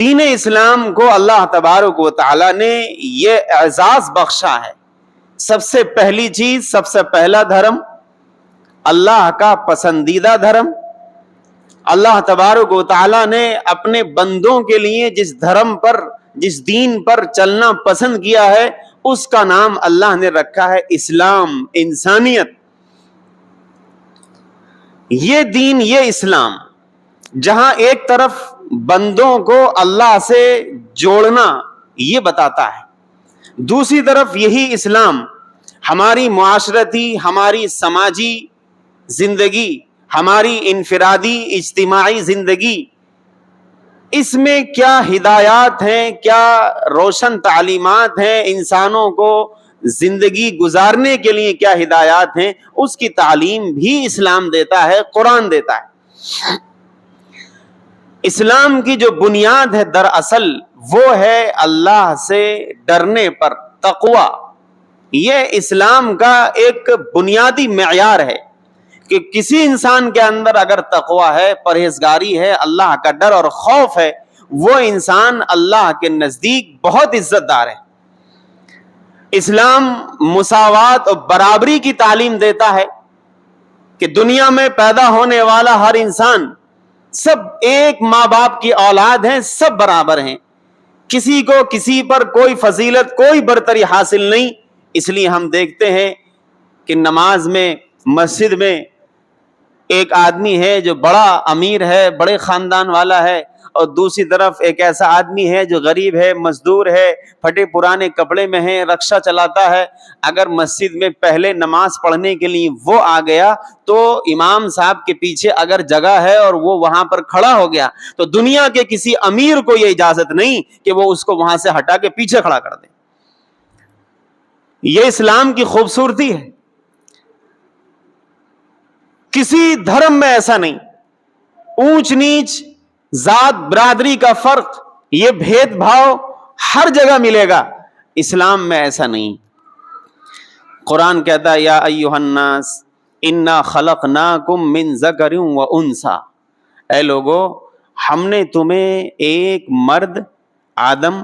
دین اسلام کو اللہ تبارک و تعالی نے یہ اعزاز بخشا ہے. سب سے پہلی چیز، سب سے پہلا دھرم، اللہ کا پسندیدہ دھرم. اللہ تبارک و تعالی نے اپنے بندوں کے لیے جس دھرم پر، جس دین پر چلنا پسند کیا ہے، اس کا نام اللہ نے رکھا ہے اسلام، انسانیت. یہ دین، یہ اسلام، جہاں ایک طرف بندوں کو اللہ سے جوڑنا یہ بتاتا ہے، دوسری طرف یہی اسلام ہماری معاشرتی، ہماری سماجی زندگی، ہماری انفرادی اجتماعی زندگی، اس میں کیا ہدایات ہیں، کیا روشن تعلیمات ہیں، انسانوں کو زندگی گزارنے کے لیے کیا ہدایات ہیں، اس کی تعلیم بھی اسلام دیتا ہے، قرآن دیتا ہے. اسلام کی جو بنیاد ہے دراصل وہ ہے اللہ سے ڈرنے پر تقوی. یہ اسلام کا ایک بنیادی معیار ہے کہ کسی انسان کے اندر اگر تقوی ہے، پرہیزگاری ہے، اللہ کا ڈر اور خوف ہے، وہ انسان اللہ کے نزدیک بہت عزت دار ہے. اسلام مساوات اور برابری کی تعلیم دیتا ہے کہ دنیا میں پیدا ہونے والا ہر انسان، سب ایک ماں باپ کی اولاد ہیں، سب برابر ہیں، کسی کو کسی پر کوئی فضیلت، کوئی برتری حاصل نہیں. اس لیے ہم دیکھتے ہیں کہ نماز میں، مسجد میں ایک آدمی ہے جو بڑا امیر ہے، بڑے خاندان والا ہے، اور دوسری طرف ایک ایسا آدمی ہے جو غریب ہے، مزدور ہے، پھٹے پرانے کپڑے میں ہے، رکشہ چلاتا ہے. اگر مسجد میں پہلے نماز پڑھنے کے لیے وہ آ گیا تو امام صاحب کے پیچھے اگر جگہ ہے اور وہ وہاں پر کھڑا ہو گیا تو دنیا کے کسی امیر کو یہ اجازت نہیں کہ وہ اس کو وہاں سے ہٹا کے پیچھے کھڑا کر دے. یہ اسلام کی خوبصورتی ہے. کسی دھرم میں ایسا نہیں. اونچ نیچ، ذات برادری کا فرق، یہ بھید بھاؤ ہر جگہ ملے گا، اسلام میں ایسا نہیں. قرآن کہتا ہے یا ایھا الناس انا خلقناکم من ذکر و انثی، اے لوگو ہم نے تمہیں ایک مرد آدم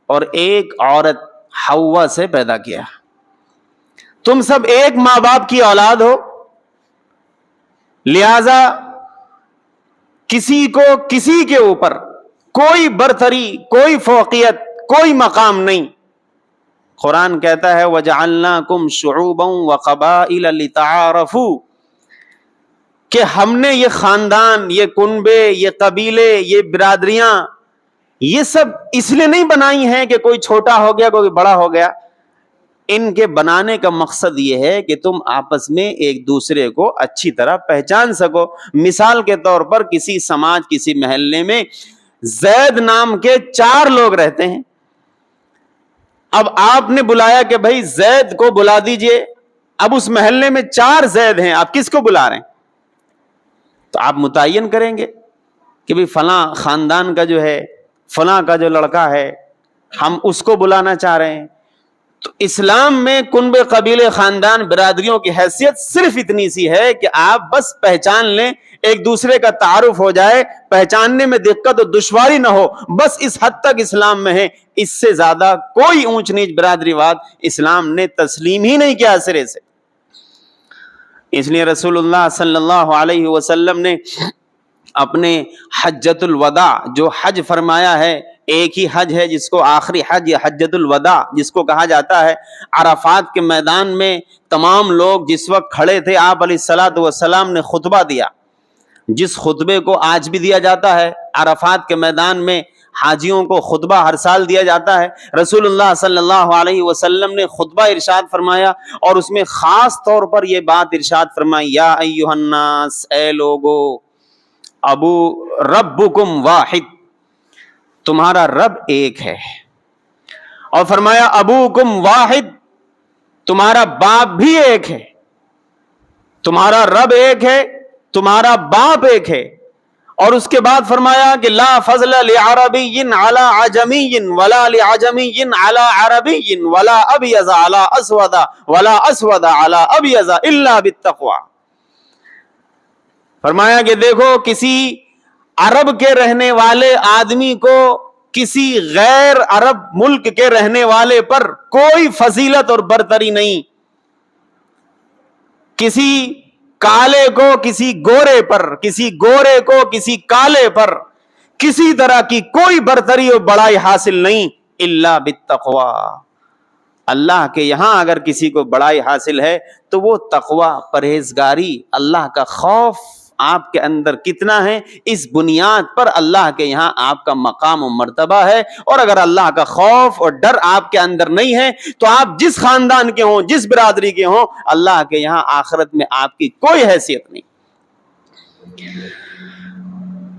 اور ایک عورت حوا سے پیدا کیا. تم سب ایک ماں باپ کی اولاد ہو، لہذا کسی کو کسی کے اوپر کوئی برتری، کوئی فوقیت، کوئی مقام نہیں. قرآن کہتا ہے وَجَعَلْنَاكُمْ شُعُوبًا وَقَبَائِلَ لِتَعَارَفُوا، کہ ہم نے یہ خاندان، یہ کنبے، یہ قبیلے، یہ برادریاں، یہ سب اس لیے نہیں بنائی ہیں کہ کوئی چھوٹا ہو گیا، کوئی بڑا ہو گیا. ان کے بنانے کا مقصد یہ ہے کہ تم آپس میں ایک دوسرے کو اچھی طرح پہچان سکو. مثال کے طور پر کسی سماج، کسی محلے میں زید نام کے 4 لوگ رہتے ہیں. اب آپ نے بلایا کہ بھائی زید کو بلا دیجئے. اب اس محلے میں 4 زید ہیں، آپ کس کو بلا رہے ہیں؟ تو آپ متعین کریں گے کہ بھائی فلاں خاندان کا جو ہے، فلاں کا جو لڑکا ہے، ہم اس کو بلانا چاہ رہے ہیں. تو اسلام میں کنبے، قبیلے، خاندان، برادریوں کی حیثیت صرف اتنی سی ہے کہ آپ بس پہچان لیں، ایک دوسرے کا تعارف ہو جائے، پہچاننے میں دقت و دشواری نہ ہو، بس اس حد تک اسلام میں ہے. اس سے زیادہ کوئی اونچ نیچ برادری واد اسلام نے تسلیم ہی نہیں کیا سرے سے. اس لیے رسول اللہ صلی اللہ علیہ وسلم نے اپنے حجۃ الوداع، جو حج فرمایا ہے، ایک ہی حج ہے جس کو آخری حج یا حجۃ الوداع جس کو کہا جاتا ہے، عرفات کے میدان میں تمام لوگ جس وقت کھڑے تھے، آپ علیہ الصلوۃ والسلام نے خطبہ دیا، جس خطبے کو آج بھی دیا جاتا ہے. عرفات کے میدان میں حاجیوں کو خطبہ ہر سال دیا جاتا ہے. رسول اللہ صلی اللہ علیہ وسلم نے خطبہ ارشاد فرمایا اور اس میں خاص طور پر یہ بات ارشاد فرمائی یا ایھا الناس، اے لوگو، ابو ربکم واحد، تمہارا رب ایک ہے. اور فرمایا ابوکم واحد، تمہارا باپ بھی ایک ہے. تمہارا رب ایک ہے، تمہارا باپ ایک ہے. اور اس کے بعد فرمایا کہ لا فضل لعربی علی عجمی ولا لعجمی علی عربی ولا ابیض علی اسود ولا اسود علی ابیض الا بالتقوی. فرمایا کہ دیکھو، کسی عرب کے رہنے والے آدمی کو کسی غیر عرب ملک کے رہنے والے پر کوئی فضیلت اور برتری نہیں. کسی کالے کو کسی گورے پر، کسی گورے کو کسی کالے پر کسی طرح کی کوئی برتری اور بڑائی حاصل نہیں الا بالتقوی. اللہ کے یہاں اگر کسی کو بڑائی حاصل ہے تو وہ تقوی، پرہیزگاری، اللہ کا خوف آپ کے اندر کتنا ہے، اس بنیاد پر اللہ کے یہاں آپ کا مقام و مرتبہ ہے. اور اگر اللہ کا خوف اور ڈر آپ کے اندر نہیں ہے تو آپ جس خاندان کے ہوں، جس برادری کے ہوں، اللہ کے یہاں آخرت میں آپ کی کوئی حیثیت نہیں.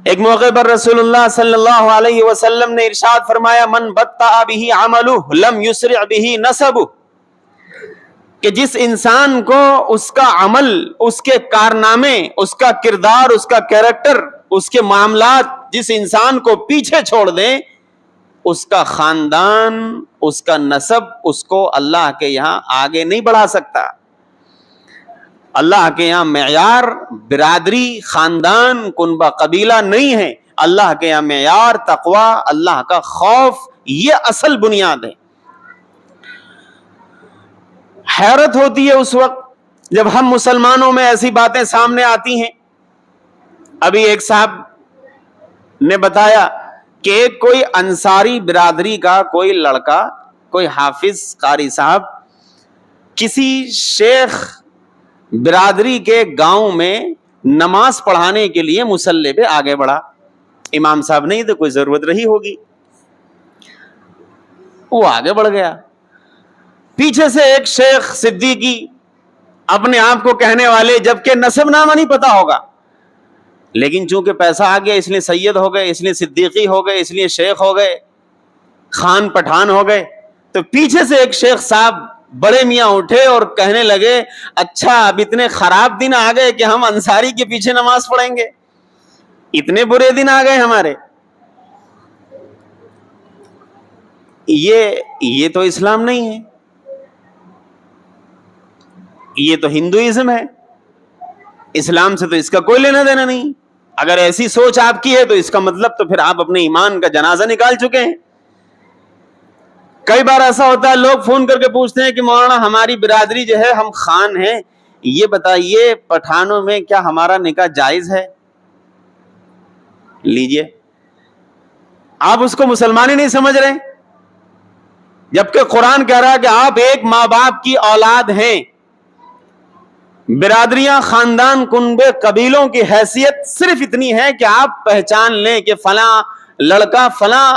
ایک موقع پر رسول اللہ صلی اللہ علیہ وسلم نے ارشاد فرمایا من بطأ به عمله لم يسرع به نسبه، کہ جس انسان کو اس کا عمل، اس کے کارنامے، اس کا کردار، اس کا کیریکٹر، اس کے معاملات جس انسان کو پیچھے چھوڑ دیں، اس کا خاندان، اس کا نسب اس کو اللہ کے یہاں آگے نہیں بڑھا سکتا. اللہ کے یہاں معیار برادری، خاندان، کنبہ، قبیلہ نہیں ہے. اللہ کے یہاں معیار تقوی، اللہ کا خوف، یہ اصل بنیاد ہے. حیرت ہوتی ہے اس وقت جب ہم مسلمانوں میں ایسی باتیں سامنے آتی ہیں. ابھی ایک صاحب نے بتایا کہ ایک کوئی انصاری برادری کا کوئی لڑکا، کوئی حافظ قاری صاحب کسی شیخ برادری کے گاؤں میں نماز پڑھانے کے لیے مصلی پہ آگے بڑھا. امام صاحب نہیں تو کوئی ضرورت رہی ہوگی، وہ آگے بڑھ گیا. پیچھے سے ایک شیخ صدیقی اپنے آپ کو کہنے والے، جبکہ نسب نامہ نہیں پتا ہوگا، لیکن چونکہ پیسہ آ گیا اس لیے سید ہو گئے، اس لیے صدیقی ہو گئے، اس لیے شیخ ہو گئے، خان پٹھان ہو گئے. تو پیچھے سے ایک شیخ صاحب بڑے میاں اٹھے اور کہنے لگے اچھا اب اتنے خراب دن آ گئے کہ ہم انصاری کے پیچھے نماز پڑھیں گے، اتنے برے دن آ گئے ہمارے. یہ تو اسلام نہیں ہے، یہ تو ہندوازم ہے. اسلام سے تو اس کا کوئی لینا دینا نہیں. اگر ایسی سوچ آپ کی ہے تو اس کا مطلب تو پھر آپ اپنے ایمان کا جنازہ نکال چکے ہیں. کئی بار ایسا ہوتا ہے لوگ فون کر کے پوچھتے ہیں کہ مولانا ہماری برادری جو ہے، ہم خان ہیں، یہ بتائیے پٹھانوں میں کیا ہمارا نکاح جائز ہے؟ لیجئے، آپ اس کو مسلمان ہی نہیں سمجھ رہے، جبکہ قرآن کہہ رہا ہے کہ آپ ایک ماں باپ کی اولاد ہیں. برادریاں، خاندان، کنبے، قبیلوں کی حیثیت صرف اتنی ہے کہ آپ پہچان لیں کہ فلاں لڑکا فلاں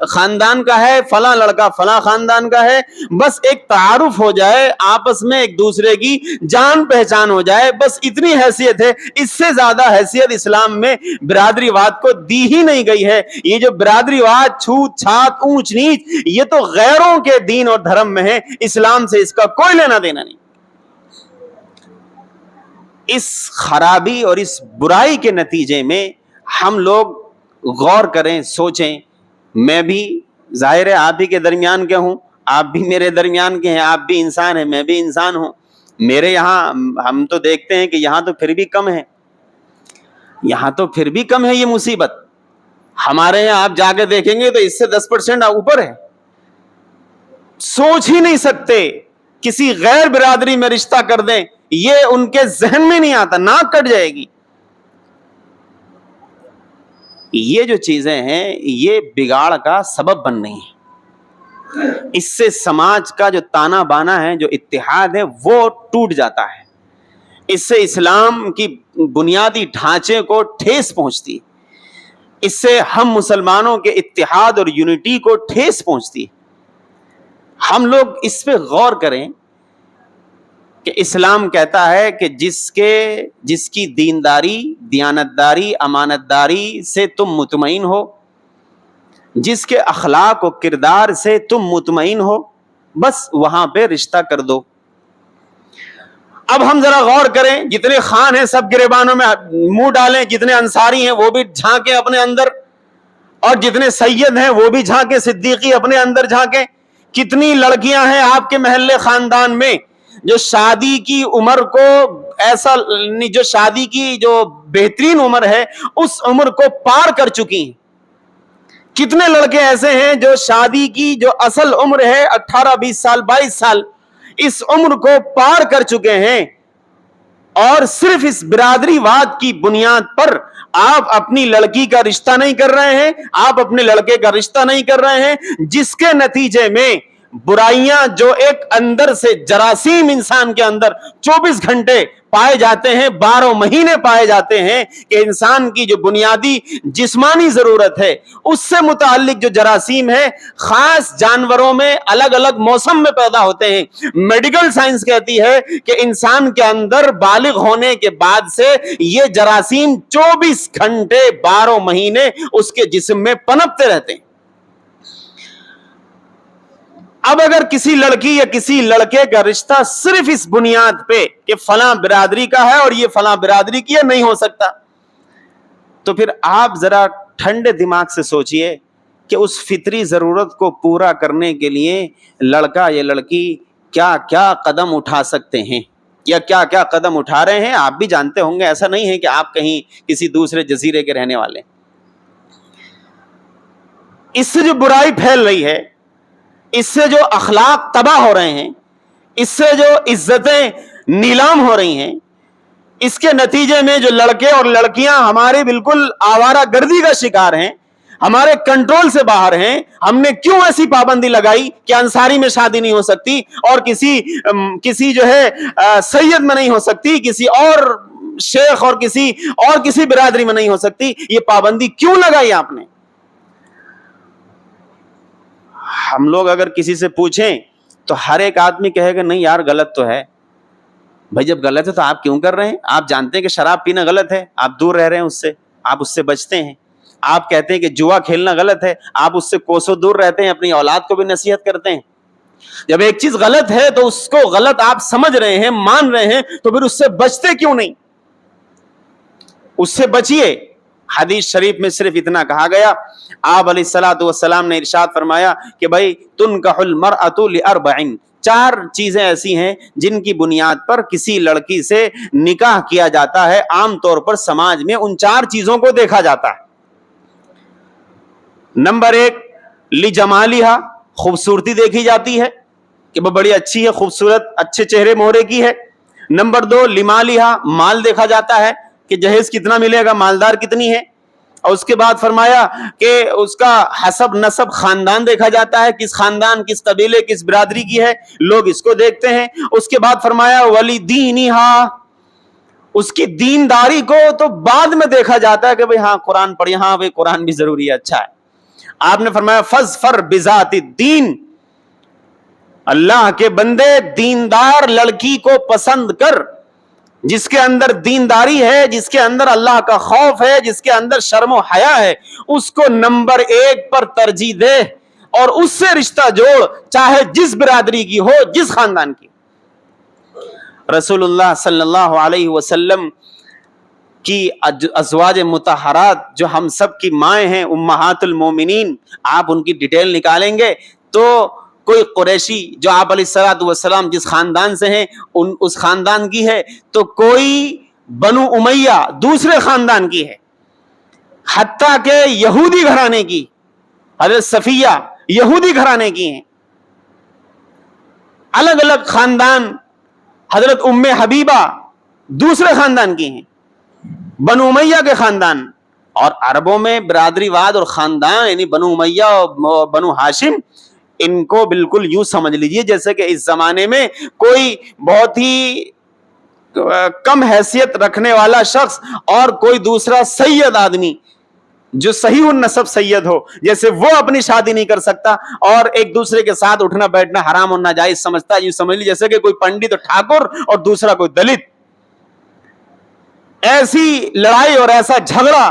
خاندان کا ہے، فلاں لڑکا فلاں خاندان کا ہے. بس ایک تعارف ہو جائے، آپس میں ایک دوسرے کی جان پہچان ہو جائے، بس اتنی حیثیت ہے. اس سے زیادہ حیثیت اسلام میں برادری واد کو دی ہی نہیں گئی ہے. یہ جو برادری واد، چھوت چھات، اونچ نیچ، یہ تو غیروں کے دین اور دھرم میں ہے، اسلام سے اس کا کوئی لینا دینا نہیں. اس خرابی اور اس برائی کے نتیجے میں ہم لوگ غور کریں، سوچیں. میں بھی ظاہر ہے آپ ہی کے درمیان کے ہوں، آپ بھی میرے درمیان کے ہیں، آپ بھی انسان ہیں، میں بھی انسان ہوں. میرے یہاں ہم تو دیکھتے ہیں کہ یہاں تو پھر بھی کم ہے، یہاں تو پھر بھی کم ہے یہ مصیبت. ہمارے یہاں آپ جا کے دیکھیں گے تو اس سے 10% اوپر ہے. سوچ ہی نہیں سکتے کسی غیر برادری میں رشتہ کر دیں، یہ ان کے ذہن میں نہیں آتا، ناک کٹ جائے گی. یہ جو چیزیں ہیں یہ بگاڑ کا سبب بن رہی ہیں. اس سے سماج کا جو تانا بانا ہے، جو اتحاد ہے، وہ ٹوٹ جاتا ہے. اس سے اسلام کی بنیادی ڈھانچے کو ٹھیس پہنچتی، اس سے ہم مسلمانوں کے اتحاد اور یونٹی کو ٹھیس پہنچتی. ہم لوگ اس پہ غور کریں کہ اسلام کہتا ہے کہ جس کی دینداری، دیانتداری، امانتداری سے تم مطمئن ہو، جس کے اخلاق و کردار سے تم مطمئن ہو، بس وہاں پہ رشتہ کر دو. اب ہم ذرا غور کریں، جتنے خان ہیں سب گریبانوں میں منہ ڈالیں، جتنے انصاری ہیں وہ بھی جھانکیں اپنے اندر، اور جتنے سید ہیں وہ بھی جھانکیں، صدیقی اپنے اندر جھانکیں. کتنی لڑکیاں ہیں آپ کے محلے خاندان میں جو شادی کی عمر کو ایسا، جو شادی کی جو بہترین عمر ہے اس عمر کو پار کر چکی ہیں. کتنے لڑکے ایسے ہیں جو شادی کی جو اصل عمر ہے 18 20 سال 22 سال اس عمر کو پار کر چکے ہیں، اور صرف اس برادری واد کی بنیاد پر آپ اپنی لڑکی کا رشتہ نہیں کر رہے ہیں، آپ اپنے لڑکے کا رشتہ نہیں کر رہے ہیں، جس کے نتیجے میں برائیاں جو ایک اندر سے جراثیم انسان کے اندر 24 گھنٹے پائے جاتے ہیں، 12 مہینے پائے جاتے ہیں، کہ انسان کی جو بنیادی جسمانی ضرورت ہے اس سے متعلق جو جراثیم ہے خاص جانوروں میں الگ الگ موسم میں پیدا ہوتے ہیں۔ میڈیکل سائنس کہتی ہے کہ انسان کے اندر بالغ ہونے کے بعد سے یہ جراثیم 24 گھنٹے 12 مہینے اس کے جسم میں پنپتے رہتے ہیں۔ اب اگر کسی لڑکی یا کسی لڑکے کا رشتہ صرف اس بنیاد پہ کہ فلاں برادری کا ہے اور یہ فلاں برادری کی ہے نہیں ہو سکتا، تو پھر آپ ذرا ٹھنڈے دماغ سے سوچئے کہ اس فطری ضرورت کو پورا کرنے کے لیے لڑکا یا لڑکی کیا کیا قدم اٹھا سکتے ہیں یا کیا کیا قدم اٹھا رہے ہیں۔ آپ بھی جانتے ہوں گے، ایسا نہیں ہے کہ آپ کہیں کسی دوسرے جزیرے کے رہنے والے۔ اس سے جو برائی پھیل رہی ہے، اس سے جو اخلاق تباہ ہو رہے ہیں، اس سے جو عزتیں نیلام ہو رہی ہیں، اس کے نتیجے میں جو لڑکے اور لڑکیاں ہمارے بالکل آوارہ گردی کا شکار ہیں، ہمارے کنٹرول سے باہر ہیں۔ ہم نے کیوں ایسی پابندی لگائی کہ انصاری میں شادی نہیں ہو سکتی اور کسی جو ہے سید میں نہیں ہو سکتی، کسی اور شیخ اور کسی برادری میں نہیں ہو سکتی؟ یہ پابندی کیوں لگائی آپ نے؟ ہم لوگ اگر کسی سے پوچھیں تو ہر ایک آدمی کہے گا نہیں یار غلط تو ہے۔ بھائی جب غلط ہے تو آپ کیوں کر رہے ہیں؟ آپ جانتے ہیں کہ شراب پینا غلط ہے، آپ دور رہ رہے ہیں اس سے، آپ اس سے بچتے ہیں۔ آپ کہتے ہیں کہ جوا کھیلنا غلط ہے، آپ اس سے کوسوں دور رہتے ہیں، اپنی اولاد کو بھی نصیحت کرتے ہیں۔ جب ایک چیز غلط ہے تو اس کو غلط آپ سمجھ رہے ہیں، مان رہے ہیں، تو پھر اس سے بچتے کیوں نہیں؟ اس سے بچیے۔ حدیث شریف میں صرف اتنا کہا گیا، آپ علیہ الصلوۃ والسلام نے ارشاد فرمایا کہ بھائی تنکح المرأۃ لاربع، 4 چیزیں ایسی ہیں جن کی بنیاد پر کسی لڑکی سے نکاح کیا جاتا ہے۔ عام طور پر سماج میں ان 4 چیزوں کو دیکھا جاتا ہے۔ نمبر 1 لجمالہا، خوبصورتی دیکھی جاتی ہے کہ وہ بڑی اچھی ہے، خوبصورت، اچھے چہرے مہرے کی ہے۔ نمبر 2 لمالہا، مال دیکھا جاتا ہے کہ جہیز کتنا ملے گا، مالدار کتنی ہے۔ اور اس کے بعد فرمایا کہ اس کا حسب نسب، خاندان دیکھا جاتا ہے، کس خاندان، کس قبیلے، کس برادری کی ہے، لوگ اس کو دیکھتے ہیں۔ اس کے بعد فرمایا وَلِدِينِهَا، اس کی دینداری کو تو بعد میں دیکھا جاتا ہے کہ بھئی ہاں قرآن پڑھی، ہاں بھئی قرآن بھی ضروری ہے، اچھا ہے۔ آپ نے فرمایا فَاظْفَرْ بِذَاتِ الدِّينِ، اللہ کے بندے دیندار لڑکی کو پسند کر، جس کے اندر دینداری ہے، جس کے اندر اللہ کا خوف ہے، جس کے اندر شرم و حیا ہے، اس کو نمبر 1 پر ترجیح دے اور اس سے رشتہ جوڑ، چاہے جس برادری کی ہو، جس خاندان کی۔ رسول اللہ صلی اللہ علیہ وسلم کی ازواج مطہرات جو ہم سب کی مائیں ہیں، امہات المومنین، آپ ان کی ڈیٹیل نکالیں گے تو کوئی قریشی جو آپ علیہ الصلوۃ والسلام جس خاندان سے ہیں اس خاندان کی ہے، تو کوئی بنو امیہ دوسرے خاندان کی ہے، حتیٰ کہ یہودی گھرانے کی، حضرت صفیہ یہودی گھرانے کی ہیں۔ الگ الگ خاندان، حضرت ام حبیبہ دوسرے خاندان کی ہیں، بنو امیہ کے خاندان۔ اور عربوں میں برادری واد اور خاندان یعنی بنو امیہ اور بنو ہاشم، ان کو بالکل یوں سمجھ لیجئے جیسے کہ اس زمانے میں کوئی بہت ہی کم حیثیت رکھنے والا شخص اور کوئی دوسرا سید آدمی جو صحیح النسب سید ہو، جیسے وہ اپنی شادی نہیں کر سکتا اور ایک دوسرے کے ساتھ اٹھنا بیٹھنا حرام اور ناجائز سمجھتا ہے، یوں سمجھ لی جیسے کہ کوئی پنڈت ٹھاکر اور دوسرا کوئی دلت۔ ایسی لڑائی اور ایسا جھگڑا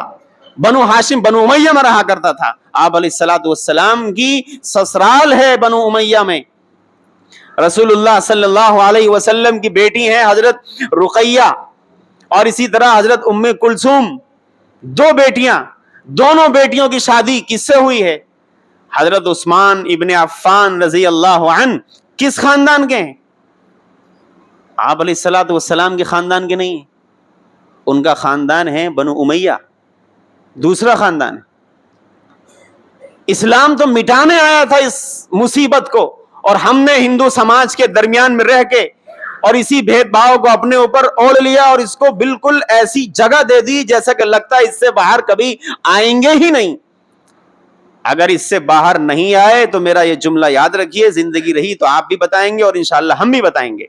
بنو ہاشم بنو امیہ میں رہا کرتا تھا۔ آپ علیہ الصلوۃ والسلام کی سسرال ہے بنو امیہ میں۔ رسول اللہ صلی اللہ علیہ وسلم کی بیٹی ہیں حضرت رقیہ اور اسی طرح حضرت ام کلثوم، 2 بیٹیاں، دونوں بیٹیوں کی شادی کس سے ہوئی ہے؟ حضرت عثمان ابن عفان رضی اللہ عنہ کس خاندان کے ہیں؟ آپ علیہ الصلوۃ والسلام کے خاندان کے نہیں ہیں، ان کا خاندان ہے بنو امیہ، دوسرا خاندان ہے۔ اسلام تو مٹانے آیا تھا اس مصیبت کو، اور ہم نے ہندو سماج کے درمیان میں رہ کے اور اسی بھید بھاؤ کو اپنے اوپر اوڑھ لیا اور اس کو بالکل ایسی جگہ دے دی جیسا کہ لگتا ہے اس سے باہر کبھی آئیں گے ہی نہیں۔ اگر اس سے باہر نہیں آئے تو میرا یہ جملہ یاد رکھیے، زندگی رہی تو آپ بھی بتائیں گے اور انشاءاللہ ہم بھی بتائیں گے۔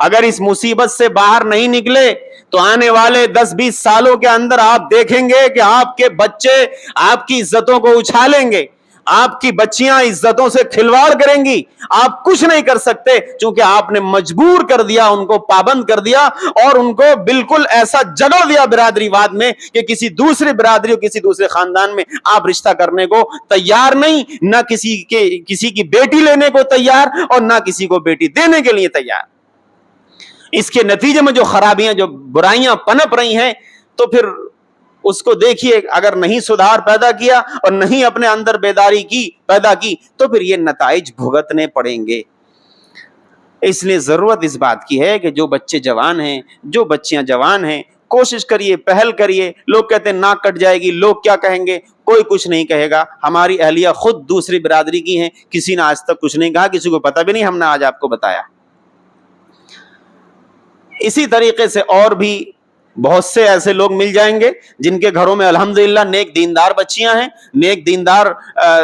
اگر اس مصیبت سے باہر نہیں نکلے تو آنے والے 10-20 سالوں کے اندر آپ دیکھیں گے کہ آپ کے بچے آپ کی عزتوں کو اچھالیں گے، آپ کی بچیاں عزتوں سے کھلواڑ کریں گی، آپ کچھ نہیں کر سکتے چونکہ آپ نے مجبور کر دیا، ان کو پابند کر دیا اور ان کو بالکل ایسا جگہ دیا برادری واد میں کہ کسی دوسری برادری اور کسی دوسرے خاندان میں آپ رشتہ کرنے کو تیار نہیں، نہ کسی کی بیٹی لینے کو تیار اور نہ کسی کو بیٹی دینے کے لیے تیار۔ اس کے نتیجے میں جو خرابیاں، جو برائیاں پنپ رہی ہیں، تو پھر اس کو دیکھیے، اگر نہیں سدھار پیدا کیا اور نہیں اپنے اندر بیداری پیدا کی تو پھر یہ نتائج بھگتنے پڑیں گے۔ اس لیے ضرورت اس بات کی ہے کہ جو بچے جوان ہیں، جو بچیاں جوان ہیں، کوشش کریے، پہل کریے۔ لوگ کہتے ہیں ناک کٹ جائے گی، لوگ کیا کہیں گے؟ کوئی کچھ نہیں کہے گا۔ ہماری اہلیہ خود دوسری برادری کی ہیں، کسی نے آج تک کچھ نہیں کہا، کسی کو پتہ بھی نہیں، ہم نے آج آپ کو بتایا۔ اسی طریقے سے اور بھی بہت سے ایسے لوگ مل جائیں گے جن کے گھروں میں الحمدللہ نیک دیندار بچیاں ہیں، نیک دیندار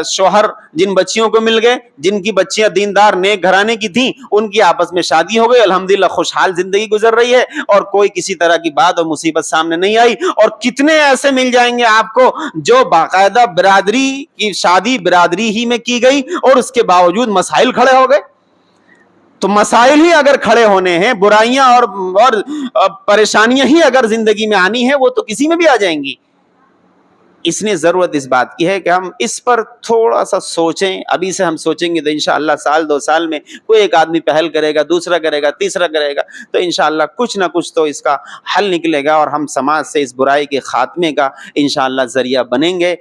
شوہر جن بچیوں کو مل گئے، جن کی بچیاں دیندار نیک گھرانے کی تھیں، ان کی آپس میں شادی ہو گئی، الحمدللہ خوشحال زندگی گزر رہی ہے اور کوئی کسی طرح کی بات اور مصیبت سامنے نہیں آئی۔ اور کتنے ایسے مل جائیں گے آپ کو جو باقاعدہ برادری کی شادی برادری ہی میں کی گئی اور اس کے باوجود مسائل کھڑے ہو گئے۔ تو مسائل ہی اگر کھڑے ہونے ہیں، برائیاں اور پریشانیاں ہی اگر زندگی میں آنی ہے، وہ تو کسی میں بھی آ جائیں گی۔ اس لیے ضرورت اس بات کی ہے کہ ہم اس پر تھوڑا سا سوچیں۔ ابھی سے ہم سوچیں گے تو انشاءاللہ سال 2 سال میں کوئی ایک آدمی پہل کرے گا، دوسرا کرے گا، تیسرا کرے گا، تو انشاءاللہ کچھ نہ کچھ تو اس کا حل نکلے گا اور ہم سماج سے اس برائی کے خاتمے کا انشاءاللہ ذریعہ بنیں گے۔